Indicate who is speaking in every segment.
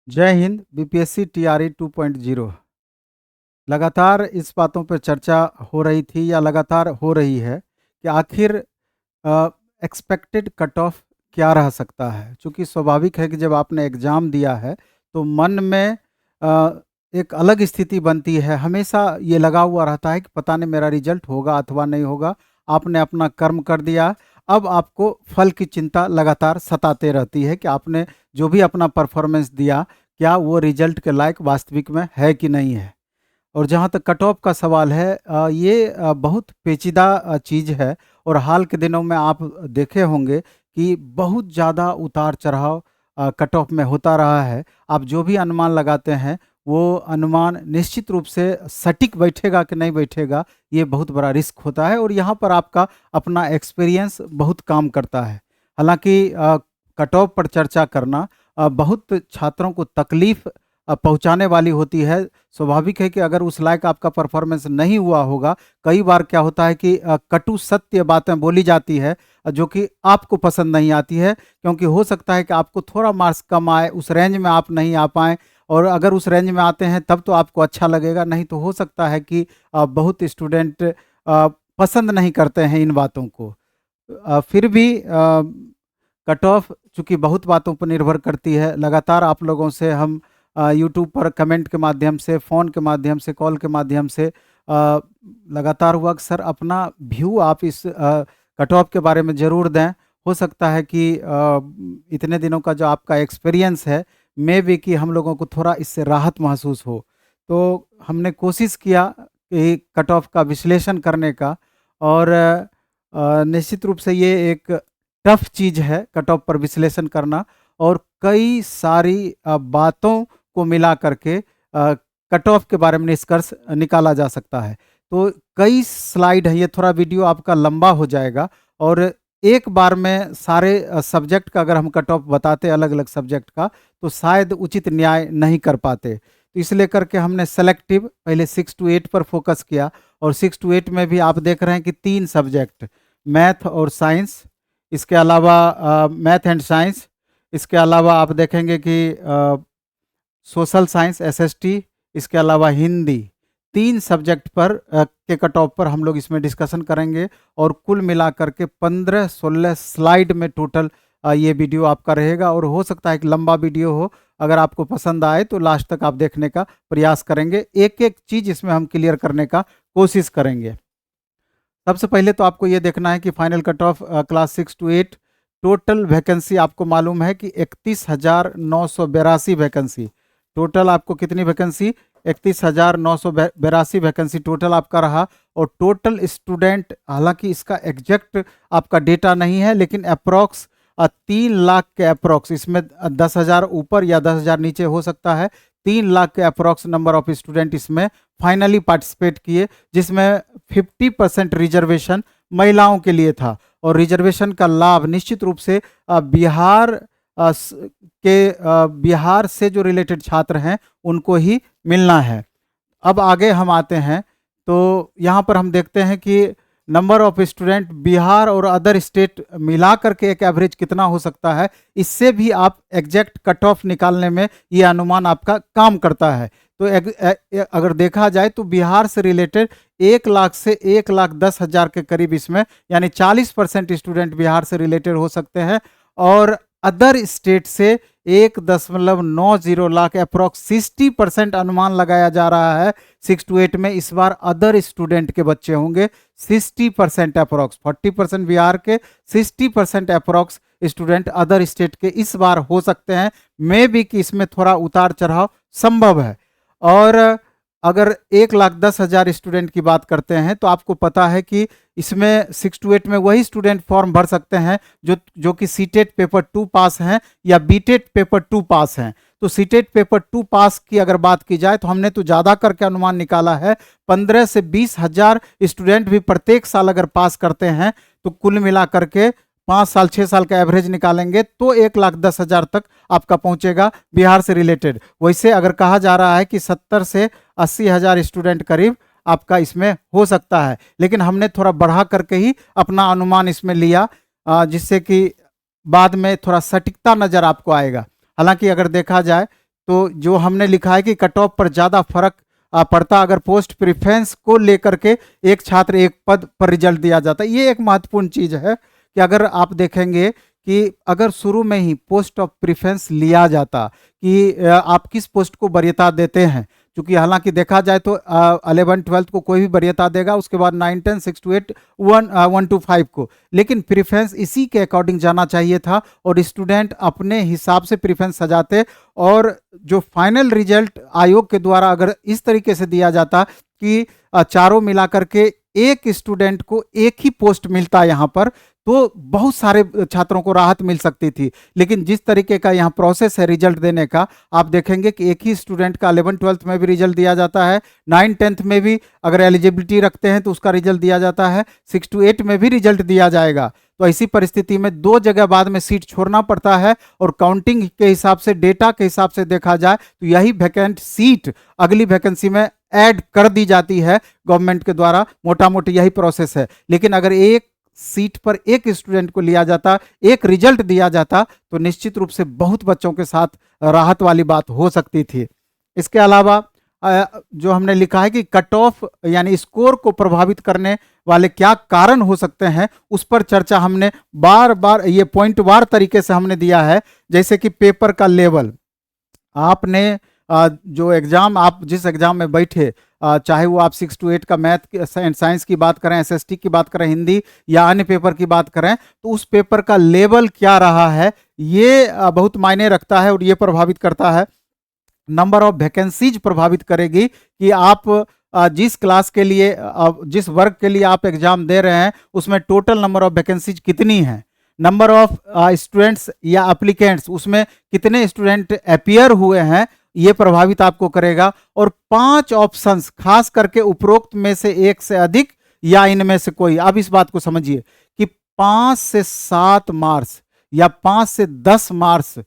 Speaker 1: जय Hind. BPSC TRE 2.0 लगातार इस बातों पर चर्चा हो रही थी या लगातार हो रही है कि आखिर एक्सपेक्टेड कट ऑफ क्या रह सकता है। चूँकि स्वाभाविक है कि जब आपने एग्ज़ाम दिया है तो मन में एक अलग स्थिति बनती है। हमेशा ये लगा हुआ रहता है कि पता नहीं मेरा रिजल्ट होगा अथवा नहीं होगा। आपने अपना कर्म कर दिया, अब आपको फल की चिंता लगातार सताते रहती है कि आपने जो भी अपना परफॉर्मेंस दिया, क्या वो रिजल्ट के लायक वास्तविक में है कि नहीं है। और जहाँ तक कट ऑफ का सवाल है, ये बहुत पेचीदा चीज़ है। और हाल के दिनों में आप देखे होंगे कि बहुत ज़्यादा उतार चढ़ाव कट ऑफ में होता रहा है। आप जो भी अनुमान लगाते हैं वो अनुमान निश्चित रूप से सटीक बैठेगा कि नहीं बैठेगा, ये बहुत बड़ा रिस्क होता है। और यहाँ पर आपका अपना एक्सपीरियंस बहुत काम करता है। हालांकि कट ऑफ पर चर्चा करना बहुत छात्रों को तकलीफ पहुंचाने वाली होती है। स्वाभाविक है कि अगर उस लायक आपका परफॉर्मेंस नहीं हुआ होगा, कई बार क्या होता है कि कटु सत्य बातें बोली जाती है जो कि आपको पसंद नहीं आती है, क्योंकि हो सकता है कि आपको थोड़ा मार्क्स कम आए, उस रेंज में आप नहीं आ पाएँ। और अगर उस रेंज में आते हैं तब तो आपको अच्छा लगेगा, नहीं तो हो सकता है कि बहुत स्टूडेंट पसंद नहीं करते हैं इन बातों को। फिर भी कट ऑफ चूँकि बहुत बातों पर निर्भर करती है, लगातार आप लोगों से हम यूट्यूब पर कमेंट के माध्यम से, फ़ोन के माध्यम से, कॉल के माध्यम से लगातार हुआ कि सर अपना व्यू आप इस कट ऑफ के बारे में ज़रूर दें। हो सकता है कि इतने दिनों का जो आपका एक्सपीरियंस है, मे बी कि हम लोगों को थोड़ा इससे राहत महसूस हो। तो हमने कोशिश किया कि कट ऑफ का विश्लेषण करने का। और निश्चित रूप से ये एक टफ चीज़ है कट ऑफ पर विश्लेषण करना। और कई सारी बातों को मिला करके कट ऑफ के बारे में निष्कर्ष निकाला जा सकता है। तो कई स्लाइड है, ये थोड़ा वीडियो आपका लंबा हो जाएगा। और एक बार में सारे सब्जेक्ट का अगर हम कट ऑफ बताते अलग अलग सब्जेक्ट का, तो शायद उचित न्याय नहीं कर पाते। तो इसलिए करके हमने सेलेक्टिव पहले 6 to 8 पर फोकस किया। और 6 to 8 में भी आप देख रहे हैं कि 3 सब्जेक्ट, मैथ और साइंस, इसके अलावा मैथ एंड साइंस, इसके अलावा आप देखेंगे कि सोशल साइंस एसएसटी, इसके अलावा हिंदी, 3 सब्जेक्ट पर के कट ऑफ पर हम लोग इसमें डिस्कशन करेंगे। और कुल मिलाकर के 15-16 स्लाइड में टोटल ये वीडियो आपका रहेगा। और हो सकता है कि लंबा वीडियो हो, अगर आपको पसंद आए तो लास्ट तक आप देखने का प्रयास करेंगे। एक एक चीज़ इसमें हम क्लियर करने का कोशिश करेंगे। सबसे पहले तो आपको ये देखना है कि final cut off class 6 to 8 total vacancy आपको मालूम है कि 31,982 वैकेंसी। टोटल आपको कितनी वैकेंसी? 31,982 वैकेंसी टोटल आपका रहा। और टोटल स्टूडेंट, हालांकि इसका एग्जैक्ट आपका डेटा नहीं है, लेकिन अप्रॉक्स 3 लाख के अप्रॉक्स, इसमें 10,000 ऊपर या 10,000 नीचे हो सकता है, 3 लाख के अप्रॉक्स नंबर ऑफ स्टूडेंट इसमें फाइनली पार्टिसिपेट किए, जिसमें 50% रिजर्वेशन महिलाओं के लिए था। और रिजर्वेशन का लाभ निश्चित रूप से बिहार से जो रिलेटेड छात्र हैं उनको ही मिलना है। अब आगे हम आते हैं तो यहाँ पर हम देखते हैं कि नंबर ऑफ स्टूडेंट बिहार और अदर स्टेट मिला करके एक एवरेज कितना हो सकता है, इससे भी आप एग्जैक्ट कट ऑफ निकालने में ये अनुमान आपका काम करता है। तो अगर देखा जाए तो बिहार से रिलेटेड 1 लाख से 1,10,000 के करीब इसमें, यानी 40% स्टूडेंट बिहार से रिलेटेड हो सकते हैं। और अदर स्टेट से 1.90 लाख अप्रॉक्स 60% अनुमान लगाया जा रहा है 6 to 8 में। इस बार अदर स्टूडेंट के बच्चे होंगे 60% अप्रॉक्स, 40% बिहार के, 60% अप्रॉक्स स्टूडेंट अदर स्टेट के इस बार हो सकते हैं। मे बी कि इसमें थोड़ा उतार चढ़ाव संभव है। और अगर 1,10,000 स्टूडेंट की बात करते हैं तो आपको पता है कि इसमें 6 to 8 में वही स्टूडेंट फॉर्म भर सकते हैं जो कि सीटेट पेपर 2 पास हैं या बीटेट पेपर 2 पास हैं। तो सीटेट पेपर 2 पास की अगर बात की जाए तो हमने तो ज़्यादा करके अनुमान निकाला है, 15 से 20,000 स्टूडेंट भी प्रत्येक साल अगर पास करते हैं तो कुल मिला करके 5 साल 6 साल का एवरेज निकालेंगे तो 1,10,000 तक आपका पहुंचेगा बिहार से रिलेटेड। वैसे अगर कहा जा रहा है कि 70 से 80,000 स्टूडेंट करीब आपका इसमें हो सकता है, लेकिन हमने थोड़ा बढ़ा करके ही अपना अनुमान इसमें लिया, जिससे कि बाद में थोड़ा सटीकता नज़र आपको आएगा। हालांकि अगर देखा जाए तो जो हमने लिखा है कि कट ऑफ पर ज़्यादा फर्क पड़ता अगर पोस्ट प्रेफरेंस को लेकर के एक छात्र एक पद पर रिजल्ट दिया जाता है। ये एक महत्वपूर्ण चीज़ है कि अगर आप देखेंगे कि अगर शुरू में ही पोस्ट ऑफ प्रेफरेंस लिया जाता कि आप किस पोस्ट को वरीयता देते हैं, क्योंकि हालांकि देखा जाए तो 11-12 को कोई भी वरीयता देगा, उसके बाद 9-10 6 to 8 1 to 5 को, लेकिन प्रेफरेंस इसी के अकॉर्डिंग जाना चाहिए था और स्टूडेंट अपने हिसाब से प्रेफरेंस सजाते। और जो फाइनल रिजल्ट आयोग के द्वारा अगर इस तरीके से दिया जाता कि चारों मिलाकर के एक स्टूडेंट को एक ही पोस्ट मिलता यहाँ पर, तो बहुत सारे छात्रों को राहत मिल सकती थी। लेकिन जिस तरीके का यहाँ प्रोसेस है रिजल्ट देने का, आप देखेंगे कि एक ही स्टूडेंट का 11-12 में भी रिजल्ट दिया जाता है, 9-10 में भी अगर एलिजिबिलिटी रखते हैं तो उसका रिजल्ट दिया जाता है, 6 to 8 में भी रिजल्ट दिया जाएगा। तो ऐसी परिस्थिति में 2 जगह बाद में सीट छोड़ना पड़ता है और काउंटिंग के हिसाब से, डेटा के हिसाब से देखा जाए तो यही वैकेंट सीट अगली वैकेंसी में ऐड कर दी जाती है गवर्नमेंट के द्वारा। मोटा मोटी यही प्रोसेस है। लेकिन अगर एक सीट पर एक स्टूडेंट को लिया जाता, एक रिजल्ट दिया जाता, तो निश्चित रूप से बहुत बच्चों के साथ राहत वाली बात हो सकती थी। इसके अलावा जो हमने लिखा है कि कट ऑफ यानी स्कोर को प्रभावित करने वाले क्या कारण हो सकते हैं, उस पर चर्चा हमने बार बार ये पॉइंट वार तरीके से हमने दिया है। जैसे कि पेपर का लेवल, आपने जो एग्जाम, आप जिस एग्जाम में बैठे, चाहे वो आप 6 to 8 का मैथ एंड साइंस की बात करें, एसएसटी की बात करें, हिंदी या अन्य पेपर की बात करें, तो उस पेपर का लेवल क्या रहा है, ये बहुत मायने रखता है और ये प्रभावित करता है। नंबर ऑफ वैकेंसीज प्रभावित करेगी कि आप जिस क्लास के लिए, जिस वर्ग के लिए आप एग्जाम दे रहे हैं, उसमें टोटल नंबर ऑफ वैकेंसीज कितनी है। नंबर ऑफ स्टूडेंट्स या एप्लीकेंट्स, उसमें कितने स्टूडेंट अपियर हुए हैं, ये प्रभावित आपको करेगा। और 5 ऑप्शंस, खास करके उपरोक्त में से एक से अधिक या इनमें से कोई। अब इस बात को समझिए कि 5 से 7 मार्क्स या 5 से 10 मार्क्स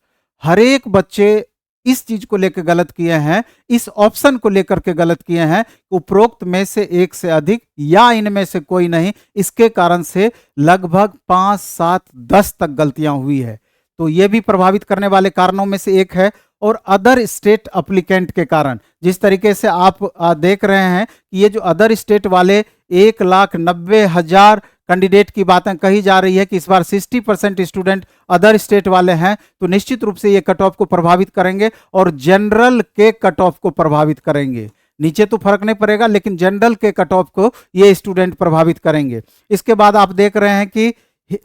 Speaker 1: हर एक बच्चे इस चीज को लेकर गलत किए हैं, इस ऑप्शन को लेकर के गलत किए हैं, उपरोक्त में से एक से अधिक या इनमें से कोई नहीं। इसके कारण से लगभग 5, 7, 10 तक गलतियां हुई है। तो ये भी प्रभावित करने वाले कारणों में से एक है। और अदर स्टेट अप्लीकेंट के कारण, जिस तरीके से आप देख रहे हैं कि ये जो अदर स्टेट वाले 1,90,000 कैंडिडेट की बातें कही जा रही है कि इस बार 60% स्टूडेंट अदर स्टेट वाले हैं, तो निश्चित रूप से ये कट ऑफ को प्रभावित करेंगे और जनरल के कट ऑफ को प्रभावित करेंगे। नीचे तो फर्क नहीं पड़ेगा, लेकिन जनरल के कट ऑफ को ये स्टूडेंट प्रभावित करेंगे। इसके बाद आप देख रहे हैं कि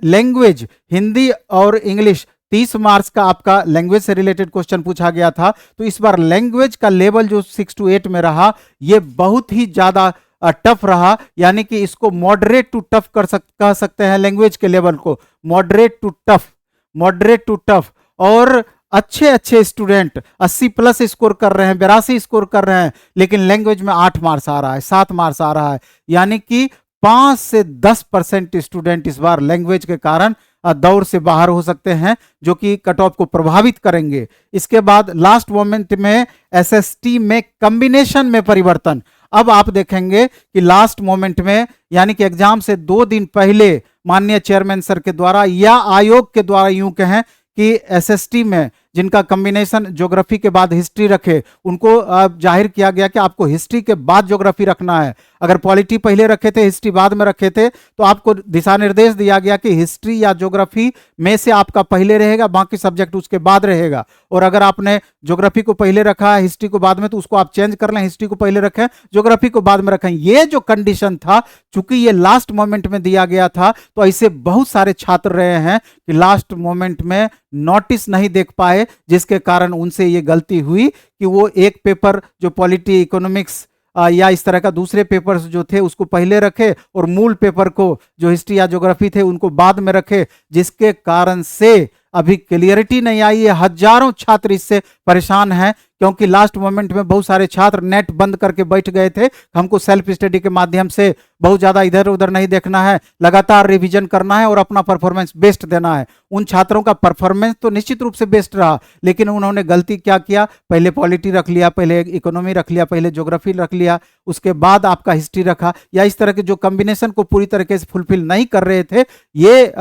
Speaker 1: लैंग्वेज, हिंदी और इंग्लिश, 30 मार्क्स का आपका लैंग्वेज से रिलेटेड क्वेश्चन पूछा गया था। तो इस बार लैंग्वेज का लेवल जो 6 to 8 में रहा, ये बहुत ही ज्यादा टफ रहा। यानी कि इसको मॉडरेट टू टफ कह सकते हैं। लैंग्वेज के लेवल को मॉडरेट टू टफ। और अच्छे स्टूडेंट 80+ स्कोर कर रहे हैं, 82 स्कोर कर रहे हैं, लेकिन लैंग्वेज में 8 मार्क्स आ रहा है, 7 मार्क्स आ रहा है। यानी कि 5 से 10% स्टूडेंट इस बार लैंग्वेज के कारण दौर से बाहर हो सकते हैं, जो कि कट ऑफ को प्रभावित करेंगे। इसके बाद लास्ट मोमेंट में एसएसटी में कॉम्बिनेशन में परिवर्तन। अब आप देखेंगे कि लास्ट मोमेंट में, यानी कि एग्जाम से 2 दिन पहले माननीय चेयरमैन सर के द्वारा या आयोग के द्वारा, यूं कहें कि एसएसटी में जिनका कॉम्बिनेशन ज्योग्राफी के बाद हिस्ट्री रखे, उनको जाहिर किया गया कि आपको हिस्ट्री के बाद ज्योग्राफी रखना है। अगर पॉलिटी पहले रखे थे, हिस्ट्री बाद में रखे थे, तो आपको दिशा निर्देश दिया गया कि हिस्ट्री या ज्योग्राफी में से आपका पहले रहेगा, बाकी सब्जेक्ट उसके बाद रहेगा। और अगर आपने ज्योग्राफी को पहले रखा है, हिस्ट्री को बाद में, तो उसको आप चेंज कर लें, हिस्ट्री को पहले रखें, ज्योग्राफी को बाद में रखें। ये जो कंडीशन था, चूंकि ये लास्ट मोमेंट में दिया गया था, तो ऐसे बहुत सारे छात्र रहे हैं कि लास्ट मोमेंट में नोटिस नहीं देख पाए, जिसके कारण उनसे ये गलती हुई कि वो एक पेपर जो पॉलिटी, इकोनॉमिक्स या इस तरह का दूसरे पेपर्स जो थे उसको पहले रखे और मूल पेपर को जो हिस्ट्री या ज्योग्राफी थे उनको बाद में रखे, जिसके कारण से अभी क्लियरिटी नहीं आई है। हजारों छात्र इससे परेशान हैं, क्योंकि लास्ट मोमेंट में बहुत सारे छात्र नेट बंद करके बैठ गए थे। हमको सेल्फ स्टडी के माध्यम से बहुत ज़्यादा इधर उधर नहीं देखना है, लगातार रिवीजन करना है और अपना परफॉर्मेंस बेस्ट देना है। उन छात्रों का परफॉर्मेंस तो निश्चित रूप से बेस्ट रहा, लेकिन उन्होंने गलती क्या किया, पहले पॉलिटी रख लिया, पहले इकोनॉमी रख लिया, पहले ज्योग्राफी रख लिया, उसके बाद आपका हिस्ट्री रखा, या इस तरह के जो कॉम्बिनेशन को पूरी तरीके से फुलफिल नहीं कर रहे थे, ये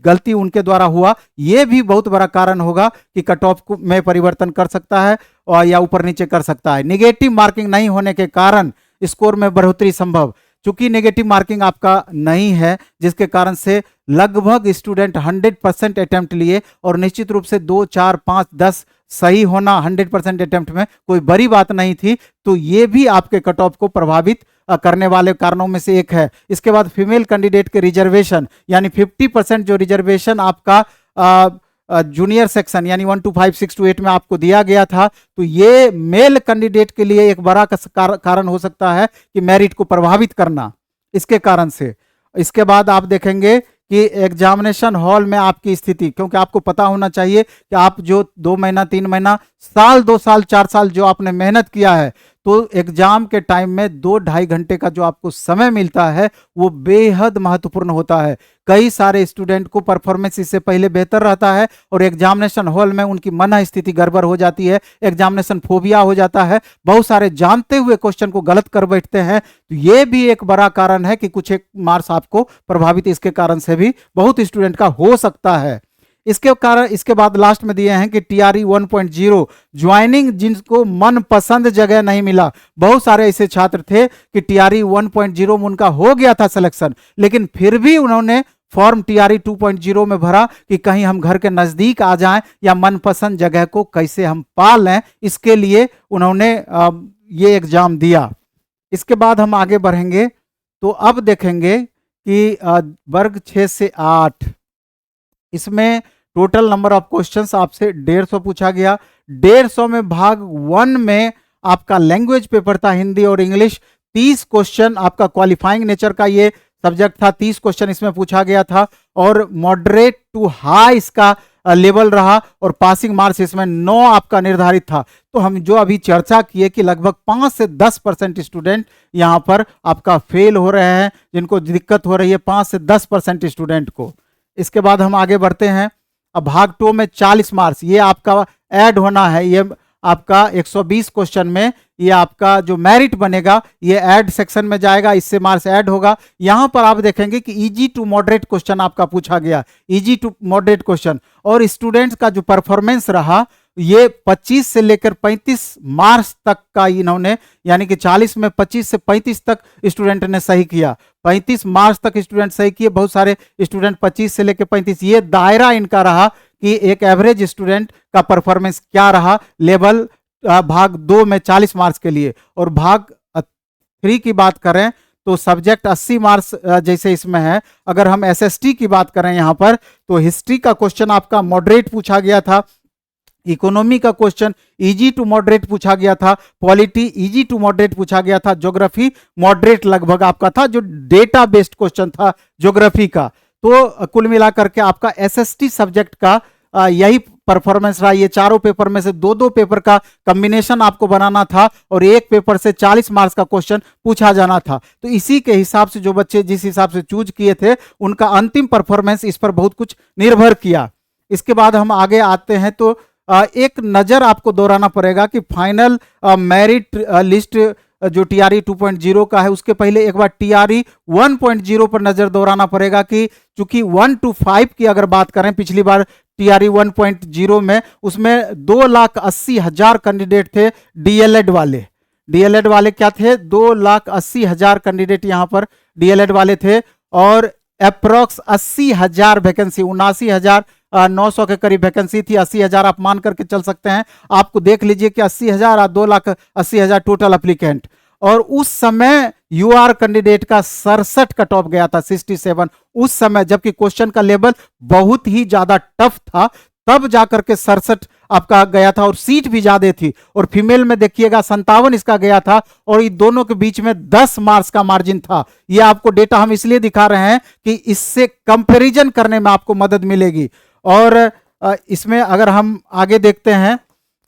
Speaker 1: गलती उनके द्वारा हुआ। ये ये भी बहुत बड़ा कारण होगा कि कट ऑफ में परिवर्तन कर सकता है और या ऊपर नीचे कर सकता है। नेगेटिव मार्किंग नहीं होने के कारण स्कोर में बढ़ोतरी संभव, चूंकि नेगेटिव मार्किंग आपका नहीं है, जिसके कारण से लगभग स्टूडेंट 100% अटेम्प्ट लिए, और निश्चित रूप से 2, 4, 5, 10 सही होना 100% अटेम्प्ट में कोई बड़ी बात नहीं थी, तो ये भी आपके कट ऑफ को प्रभावित करने वाले कारणों में से एक है। इसके बाद फीमेल कैंडिडेट के रिजर्वेशन, यानी 50% जो रिजर्वेशन आपका जूनियर सेक्शन यानी 1 to 5, 6 to 8 में आपको दिया गया था, तो ये मेल कैंडिडेट के लिए एक बड़ा कारण हो सकता है कि मेरिट को प्रभावित करना इसके कारण से। इसके बाद आप देखेंगे कि एग्जामिनेशन हॉल में आपकी स्थिति, क्योंकि आपको पता होना चाहिए कि आप जो 2 महीना 3 महीना साल 2 साल 4 साल जो आपने मेहनत किया है, तो एग्जाम के टाइम में 2-2.5 घंटे का जो आपको समय मिलता है वो बेहद महत्वपूर्ण होता है। कई सारे स्टूडेंट को परफॉर्मेंस इससे पहले बेहतर रहता है और एग्जामिनेशन हॉल में उनकी मन स्थिति गड़बड़ हो जाती है, एग्जामिनेशन फोबिया हो जाता है, बहुत सारे जानते हुए क्वेश्चन को गलत कर बैठते हैं। तो ये भी एक बड़ा कारण है कि कुछ एक मार्क्स आपको प्रभावित इसके कारण से भी बहुत स्टूडेंट का हो सकता है। इसके बाद लास्ट में दिए हैं कि टीआरई 1.0 ज्वाइनिंग, जिनको मनपसंद जगह नहीं मिला। बहुत सारे ऐसे छात्र थे कि टीआरई 1.0 में उनका हो गया था सिलेक्शन, लेकिन फिर भी उन्होंने फॉर्म टीआरई 2.0 में भरा कि कहीं हम घर के नजदीक आ जाएं या मनपसंद जगह को कैसे हम पा लें, इसके लिए उन्होंने ये एग्जाम दिया। इसके बाद हम आगे बढ़ेंगे तो अब देखेंगे कि वर्ग 6 से 8 इसमें टोटल नंबर ऑफ क्वेश्चंस आपसे 150 पूछा गया। 150 में भाग 1 में आपका लैंग्वेज पेपर था हिंदी और इंग्लिश। 30 क्वेश्चन आपका क्वालिफाइंग नेचर का ये सब्जेक्ट था, 30 क्वेश्चन इसमें पूछा गया था और मॉडरेट टू हाई इसका लेवल रहा और पासिंग मार्क्स इसमें 9 आपका निर्धारित था। तो हम जो अभी चर्चा किए कि लगभग 5 से 10% स्टूडेंट यहाँ पर आपका फेल हो रहे हैं, जिनको दिक्कत हो रही है 5 से 10% स्टूडेंट को। इसके बाद हम आगे बढ़ते हैं। अब भाग 2 में 40 मार्क्स ये आपका ऐड होना है, ये आपका 120 क्वेश्चन में ये आपका जो मेरिट बनेगा ये ऐड सेक्शन में जाएगा, इससे मार्क्स ऐड होगा। यहां पर आप देखेंगे कि इजी टू मॉडरेट क्वेश्चन आपका पूछा गया, इजी टू मॉडरेट क्वेश्चन, और स्टूडेंट्स का जो परफॉर्मेंस रहा ये 25 से लेकर 35 मार्क्स तक का इन्होंने, यानी कि 40 में 25 से 35 तक स्टूडेंट ने सही किया, 35 मार्क्स तक स्टूडेंट सही किए। बहुत सारे स्टूडेंट 25 से लेकर 35, ये दायरा इनका रहा कि एक एवरेज स्टूडेंट का परफॉर्मेंस क्या रहा लेवल भाग 2 में 40 मार्क्स के लिए। और भाग 3 की बात करें तो सब्जेक्ट 80 मार्क्स जैसे इसमें है। अगर हम एसएसटी की बात करें यहाँ पर तो हिस्ट्री का क्वेश्चन आपका मॉडरेट पूछा गया था, इकोनॉमी का क्वेश्चन इजी टू मॉडरेट पूछा गया था, पॉलिटी इजी टू मॉडरेट पूछा गया था, ज्योग्राफी मॉडरेट लगभग आपका था, जो डेटा बेस्ड क्वेश्चन था ज्योग्राफी का। तो कुल मिलाकर के आपका एसएसटी सब्जेक्ट का यही परफॉर्मेंस रहा। ये चारों पेपर में से 2-2 पेपर का कॉम्बिनेशन आपको बनाना था और एक पेपर से 40 मार्क्स का क्वेश्चन पूछा जाना था। तो इसी के हिसाब से जो बच्चे जिस हिसाब से चूज किए थे उनका अंतिम परफॉर्मेंस इस पर बहुत कुछ निर्भर किया। इसके बाद हम आगे आते हैं तो एक नजर आपको दोहराना पड़ेगा कि फाइनल मेरिट लिस्ट जो टीआरई 2.0 का है उसके पहले एक बार टीआरई 1.0 पर नजर दोहराना पड़ेगा कि चूंकि 1 to 5 की अगर बात करें पिछली बार टीआरई 1.0 में उसमें 2,80,000 कैंडिडेट थे डीएलएड वाले। डीएलएड वाले क्या थे? 2,80,000 कैंडिडेट यहां पर डीएलएड वाले थे और अप्रोक्स 80,000 वैकेंसी, 79,900 के करीब वैकेंसी थी। 80,000 आप मान करके चल सकते हैं। आपको देख लीजिए कि 80,000 और 2,80,000 टोटल एप्लीकेंट, और उस समय यूआर कैंडिडेट का 67 कट ऑफ गया था, 67 उस समय, जबकि क्वेश्चन का लेवल बहुत ही ज्यादा टफ था, तब जाकर के 67 आपका गया था और सीट भी ज्यादा थी। और फीमेल में देखिएगा 57 इसका गया था और इन दोनों के बीच में 10 मार्क्स का मार्जिन था। ये आपको डेटा हम इसलिए दिखा रहे हैं कि इससे कंपैरिजन करने में आपको मदद मिलेगी। और इसमें अगर हम आगे देखते हैं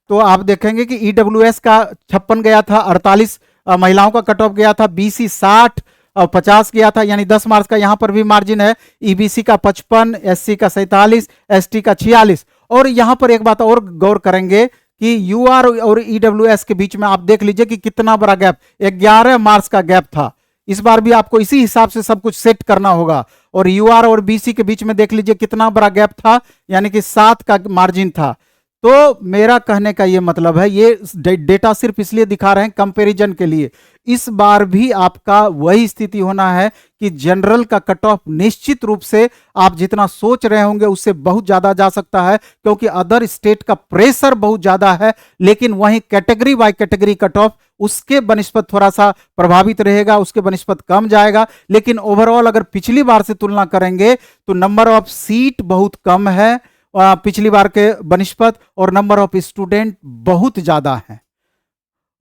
Speaker 1: तो आप देखेंगे कि ईडब्ल्यूएस का 56 गया था, 48 महिलाओं का कट ऑफ गया था, बीसी 60 और 50 गया था, यानी 10 मार्क्स का यहां पर भी मार्जिन है। ईबीसी का 55, एससी का 47, एसटी का 46। और यहां पर एक बात और गौर करेंगे कि यूआर और ईडब्ल्यूएस के बीच में आप देख लीजिए कि कितना बड़ा गैप, 11 मार्क्स का गैप था। इस बार भी आपको इसी हिसाब से सब कुछ सेट करना होगा। और यूआर और बीसी के बीच में देख लीजिए कितना बड़ा गैप था, यानी कि 7 का मार्जिन था। तो मेरा कहने का ये मतलब है, ये डेटा सिर्फ इसलिए दिखा रहे हैं कंपैरिजन के लिए। इस बार भी आपका वही स्थिति होना है कि जनरल का कट ऑफ निश्चित रूप से आप जितना सोच रहे होंगे उससे बहुत ज्यादा जा सकता है, क्योंकि अदर स्टेट का प्रेशर बहुत ज्यादा है। लेकिन वहीं category by category cut off उसके बनिस्पत थोड़ा सा प्रभावित रहेगा, उसके बनिस्पत कम जाएगा। लेकिन ओवरऑल अगर पिछली बार से तुलना करेंगे तो नंबर ऑफ सीट बहुत कम है पिछली बार के बनिस्पत, और नंबर ऑफ स्टूडेंट बहुत ज्यादा है।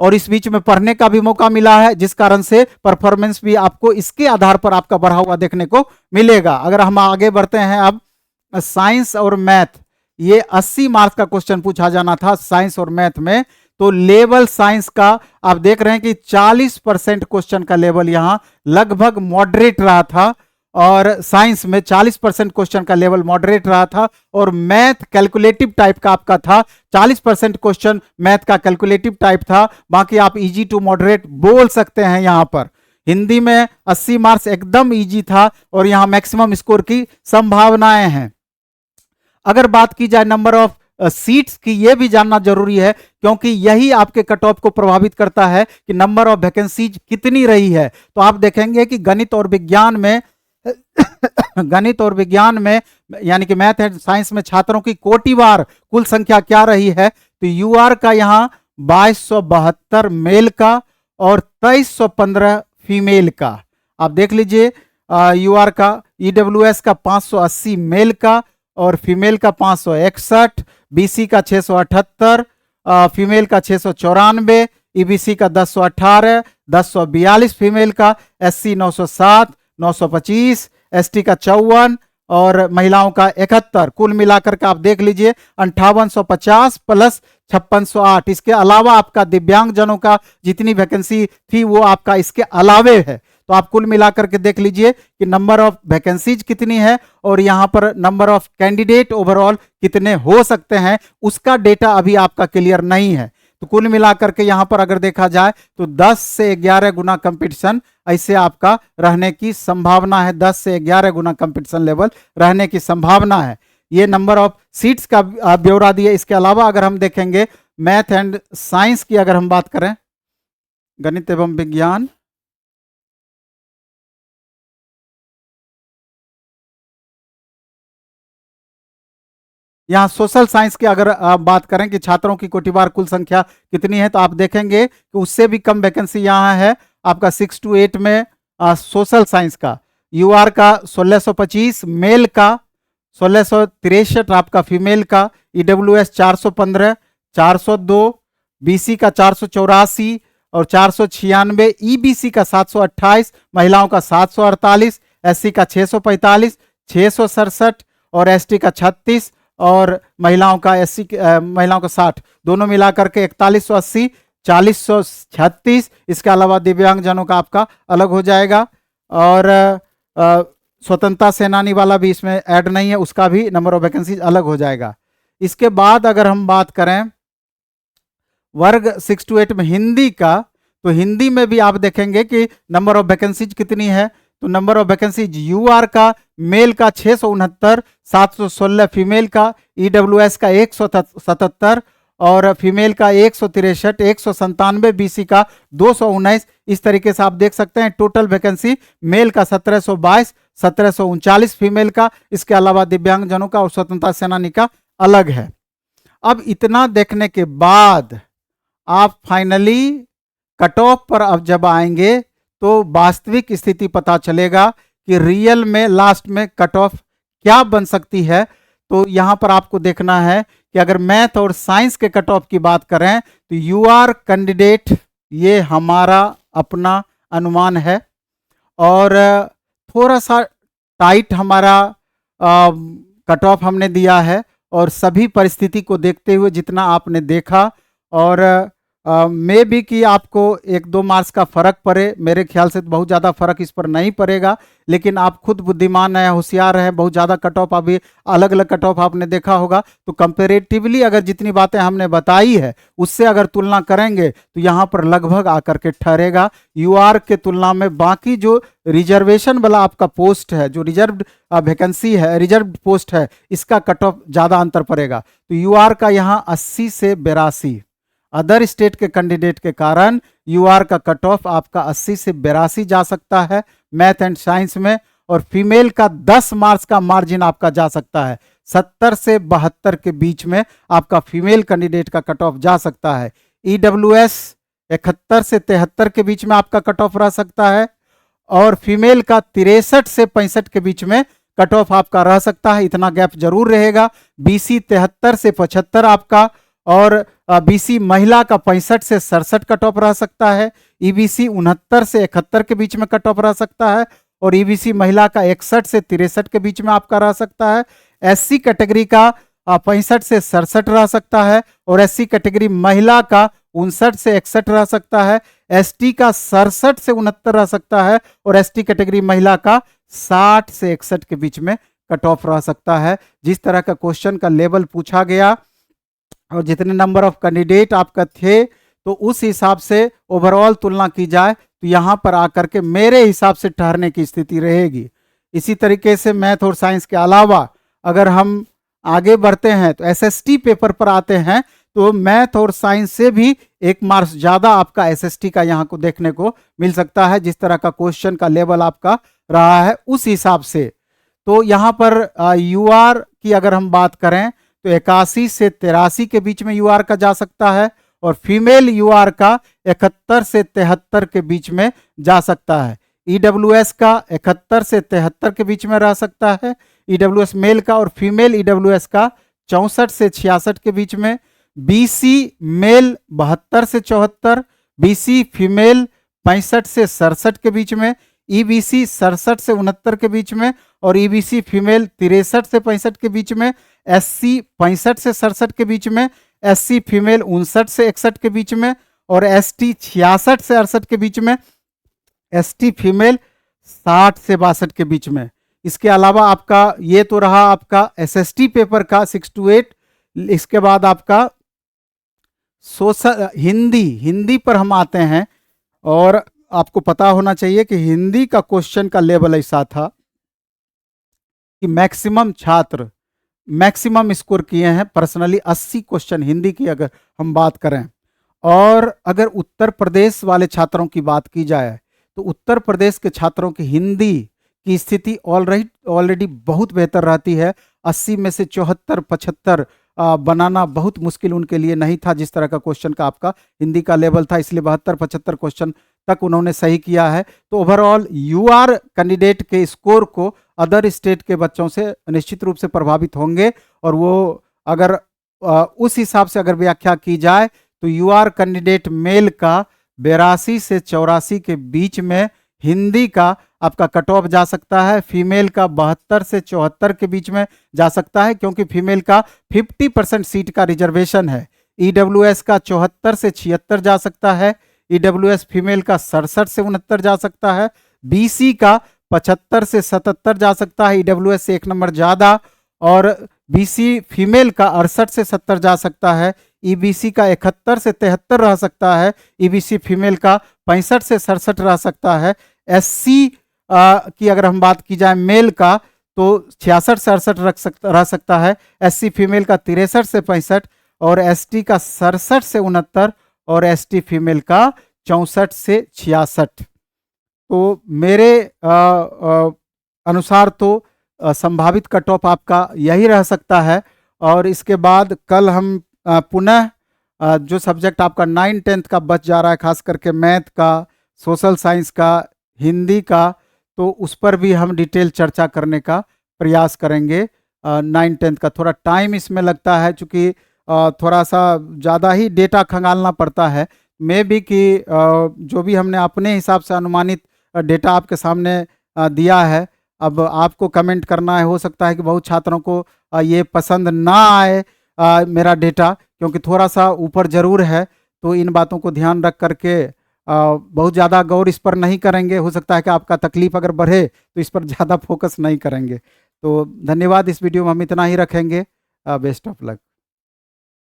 Speaker 1: और इस बीच में पढ़ने का भी मौका मिला है, जिस कारण से परफॉर्मेंस भी आपको इसके आधार पर आपका बढ़ा हुआ देखने को मिलेगा। अगर हम आगे बढ़ते हैं, अब साइंस और मैथ, ये 80 मार्क्स का क्वेश्चन पूछा जाना था साइंस और मैथ में। तो लेवल साइंस का आप देख रहे हैं कि 40% क्वेश्चन का लेवल यहां लगभग मॉडरेट रहा था, और साइंस में 40% क्वेश्चन का लेवल मॉडरेट रहा था, और मैथ कैलकुलेटिव टाइप का आपका था। 40% क्वेश्चन मैथ का कैलकुलेटिव टाइप था, बाकी आप इजी टू मॉडरेट बोल सकते हैं। यहां पर हिंदी में 80 मार्क्स एकदम इजी था, और यहां मैक्सिमम स्कोर की संभावनाएं हैं। अगर बात की जाए नंबर ऑफ सीट्स की, यह भी जानना जरूरी है, क्योंकि यही आपके कट ऑफ को प्रभावित करता है कि नंबर ऑफ वैकेंसीज कितनी रही है। तो आप देखेंगे कि गणित और विज्ञान में यानी कि मैथ एंड साइंस में छात्रों की कोटिवार कुल संख्या क्या रही है। तो यूआर का यहां 2272 मेल का और 2315 फीमेल का। आप देख लीजिए यूआर का, ईडब्ल्यूएस का 580 मेल का और फीमेल का 561, बीसी का 678, फीमेल का 694, ईबीसी का 1018, 1042 फीमेल का, एससी 907, 925, एसटी का 54 और महिलाओं का 71। कुल मिलाकर के आप देख लीजिए 5850 प्लस 5608। इसके अलावा आपका दिव्यांग जनों का जितनी वैकेंसी थी वो आपका इसके अलावे है। तो आप कुल मिलाकर के देख लीजिए कि नंबर ऑफ वैकेंसीज कितनी है, और यहां पर नंबर ऑफ कैंडिडेट ओवरऑल कितने हो सकते हैं, उसका डेटा अभी आपका क्लियर नहीं है। तो कुल मिलाकर के यहां पर अगर देखा जाए तो 10 से 11 गुना कंपटीशन ऐसे आपका रहने की संभावना है। 10 से 11 गुना कंपटीशन लेवल रहने की संभावना है। ये नंबर ऑफ सीट्स का ब्यौरा दिए। इसके अलावा अगर हम देखेंगे मैथ एंड साइंस की, अगर हम बात करें गणित एवं विज्ञान, यहाँ सोशल साइंस की अगर आप बात करें कि छात्रों की कोटिवार कुल संख्या कितनी है, तो आप देखेंगे कि उससे भी कम वैकेंसी यहाँ है आपका 6 to 8 में सोशल साइंस का। यूआर का 1625 मेल का, 1663 आपका फीमेल का, ईडब्ल्यूएस 415, 402, बीसी का 484 और 496, ईबीसी का 728, महिलाओं का 748, एससी का 645, 667 और एसटी का 36 और महिलाओं का महिलाओं का 60, दोनों मिलाकर के 4180, 4036। इसके अलावा दिव्यांग जनों का आपका अलग हो जाएगा, और स्वतंत्रता सेनानी वाला भी इसमें ऐड नहीं है, उसका भी नंबर ऑफ वैकेंसीज अलग हो जाएगा। इसके बाद अगर हम बात करें वर्ग 6 to 8 में हिंदी का, तो हिंदी में भी आप देखेंगे कि नंबर ऑफ वैकेंसीज कितनी है। तो नंबर ऑफ वैकेंसीज यूआर का मेल का 669, 716 फीमेल का, ईडब्ल्यूएस का 177 और फीमेल का 163, 197, बीसी का 219। इस तरीके से आप देख सकते हैं टोटल वैकेंसी मेल का 1722, 1739 फीमेल का। इसके अलावा दिव्यांग जनों का और स्वतंत्रता सेनानी का अलग है। अब इतना देखने के बाद आप फाइनली कट ऑफ पर अब जब आएंगे तो वास्तविक स्थिति पता चलेगा कि रियल में लास्ट में कट ऑफ क्या बन सकती है। तो यहां पर आपको देखना है कि अगर मैथ और साइंस के कट ऑफ की बात करें तो यूआर कैंडिडेट, ये हमारा अपना अनुमान है, और थोड़ा सा टाइट हमारा कट ऑफ हमने दिया है, और सभी परिस्थिति को देखते हुए जितना आपने देखा और मे भी कि आपको 1-2 मार्क्स का फर्क पड़े, मेरे ख्याल से तो बहुत ज़्यादा फर्क इस पर नहीं पड़ेगा, लेकिन आप खुद बुद्धिमान हैं, होशियार हैं, बहुत ज़्यादा कट ऑफ अभी अलग अलग कट ऑफ आपने देखा होगा, तो कंपेरेटिवली अगर जितनी बातें हमने बताई है उससे अगर तुलना करेंगे तो यहाँ पर लगभग आकर के ठहरेगा। यूआर के तुलना में बाकी जो रिजर्वेशन वाला आपका पोस्ट है, जो रिजर्व वैकेंसी है, रिजर्व पोस्ट है, इसका कट ऑफ ज़्यादा अंतर पड़ेगा। तो यूआर का यहाँ 80 से 82 अदर स्टेट के कैंडिडेट के कारण यूआर का कट ऑफ आपका 80 से 82 जा सकता है मैथ एंड साइंस में, और फीमेल का 10 मार्क्स का मार्जिन आपका जा सकता है, 70 से 72 के बीच में आपका फीमेल कैंडिडेट का कट ऑफ जा सकता है। ईडब्ल्यूएस 71 से 73 के बीच में आपका कट ऑफ रह सकता है, और फीमेल का 63 से 65 के बीच में कट ऑफ आपका रह सकता है, इतना गैप जरूर रहेगा। बीसी 73 से 75 आपका, और बीसी महिला का 65 से 67 कट ऑफ रह सकता है। ईबीसी 69 से 71 के बीच में कट ऑफ रह सकता है, और ईबीसी महिला का 61 से 63 के बीच में आपका रह सकता है। एससी कैटेगरी का 65 से 67 रह सकता है, और एससी कैटेगरी महिला का 59 से 61 रह सकता है। एसटी का 67 से 69 रह सकता है, और एसटी कैटेगरी महिला का 60 से 61 के बीच में कट ऑफ रह सकता है। जिस तरह का क्वेश्चन का लेवल पूछा गया और जितने नंबर ऑफ कैंडिडेट आपका थे, तो उस हिसाब से ओवरऑल तुलना की जाए तो यहाँ पर आकर के मेरे हिसाब से ठहरने की स्थिति रहेगी। इसी तरीके से मैथ और साइंस के अलावा अगर हम आगे बढ़ते हैं तो एसएसटी पेपर पर आते हैं, तो मैथ और साइंस से भी 1 मार्क्स ज़्यादा आपका एसएसटी का यहाँ को देखने को मिल सकता है। जिस तरह का क्वेश्चन का लेवल आपका रहा है उस हिसाब से, तो यहाँ पर यूआर की अगर हम बात करें तो 81 से 83 के बीच में यूआर का जा सकता है, और फीमेल यूआर का 71 से 73 के बीच में जा सकता है। ईडब्ल्यूएस का 71 से 73 के बीच में रह सकता है, ईडब्ल्यूएस मेल का, और फीमेल ईडब्ल्यूएस का 64 से 66 के बीच में। बीसी मेल 72 से 74, बीसी फीमेल 65 से 67 के बीच में, ईबीसी 67 से 69 के बीच में, और ईबीसी फीमेल 63 से 65 के बीच में। एससी 65 से 67 के बीच में, एससी फीमेल 59 से 61 के बीच में, और एसटी 66 से 68 के बीच में, एसटी फीमेल 60 से 62 के बीच में। इसके अलावा आपका ये तो रहा आपका एसएसटी पेपर का 6 to 8। इसके बाद आपका सोशल हिंदी पर हम आते हैं, और आपको पता होना चाहिए कि हिंदी का क्वेश्चन का लेवल ऐसा था कि मैक्सिमम छात्र मैक्सिमम स्कोर किए हैं। पर्सनली 80 क्वेश्चन हिंदी की अगर हम बात करें, और अगर उत्तर प्रदेश वाले छात्रों की बात की जाए तो उत्तर प्रदेश के छात्रों की हिंदी की स्थिति ऑलरेडी बहुत बेहतर रहती है। 80 में से 74-75 बनाना बहुत मुश्किल उनके लिए नहीं था, जिस तरह का क्वेश्चन का आपका हिंदी का लेवल था, इसलिए 72-75 क्वेश्चन तक उन्होंने सही किया है। तो ओवरऑल यूआर कैंडिडेट के स्कोर को अदर स्टेट के बच्चों से निश्चित रूप से प्रभावित होंगे, और वो अगर उस हिसाब से अगर व्याख्या की जाए तो यूआर कैंडिडेट मेल का 82 से 84 के बीच में हिंदी का आपका कट ऑफ जा सकता है, फीमेल का 72 से 74 के बीच में जा सकता है, क्योंकि फीमेल का 50% सीट का रिजर्वेशन है। ईडब्ल्यूएस का 74 से 76 जा सकता है, ईडब्ल्यूएस फीमेल का 67 से 69 जा सकता है, बीसी का 75 से 77 जा सकता है, ईडब्ल्यूएस से 1 नंबर ज़्यादा, और बीसी फीमेल का 68 से 70 जा सकता है, ईबीसी का 71 से 73 रह सकता है, ईबीसी फीमेल का 65 से 67 रह सकता है। एससी की अगर हम बात की जाए मेल का तो 66 से 68 रह सकता है, एससी फीमेल का 63 से 65, और एसटी का 67 से 69, और एसटी फीमेल का 64 से 66। तो मेरे अनुसार तो संभावित कट ऑफ आपका यही रह सकता है। और इसके बाद कल हम पुनः जो सब्जेक्ट आपका 9-10 का बच जा रहा है, खास करके मैथ का, सोशल साइंस का, हिंदी का, तो उस पर भी हम डिटेल चर्चा करने का प्रयास करेंगे। 9-10 का थोड़ा टाइम इसमें लगता है, चूँकि थोड़ा सा ज़्यादा ही डेटा खंगालना पड़ता है। मे भी कि जो भी हमने अपने हिसाब से अनुमानित डेटा आपके सामने दिया है, अब आपको कमेंट करना है। हो सकता है कि बहुत छात्रों को ये पसंद ना आए मेरा डेटा, क्योंकि थोड़ा सा ऊपर ज़रूर है, तो इन बातों को ध्यान रख करके बहुत ज़्यादा गौर इस पर नहीं करेंगे। हो सकता है कि आपका तकलीफ अगर बढ़े तो इस पर ज़्यादा फोकस नहीं करेंगे। तो धन्यवाद, इस वीडियो में हम इतना ही रखेंगे। Best of luck.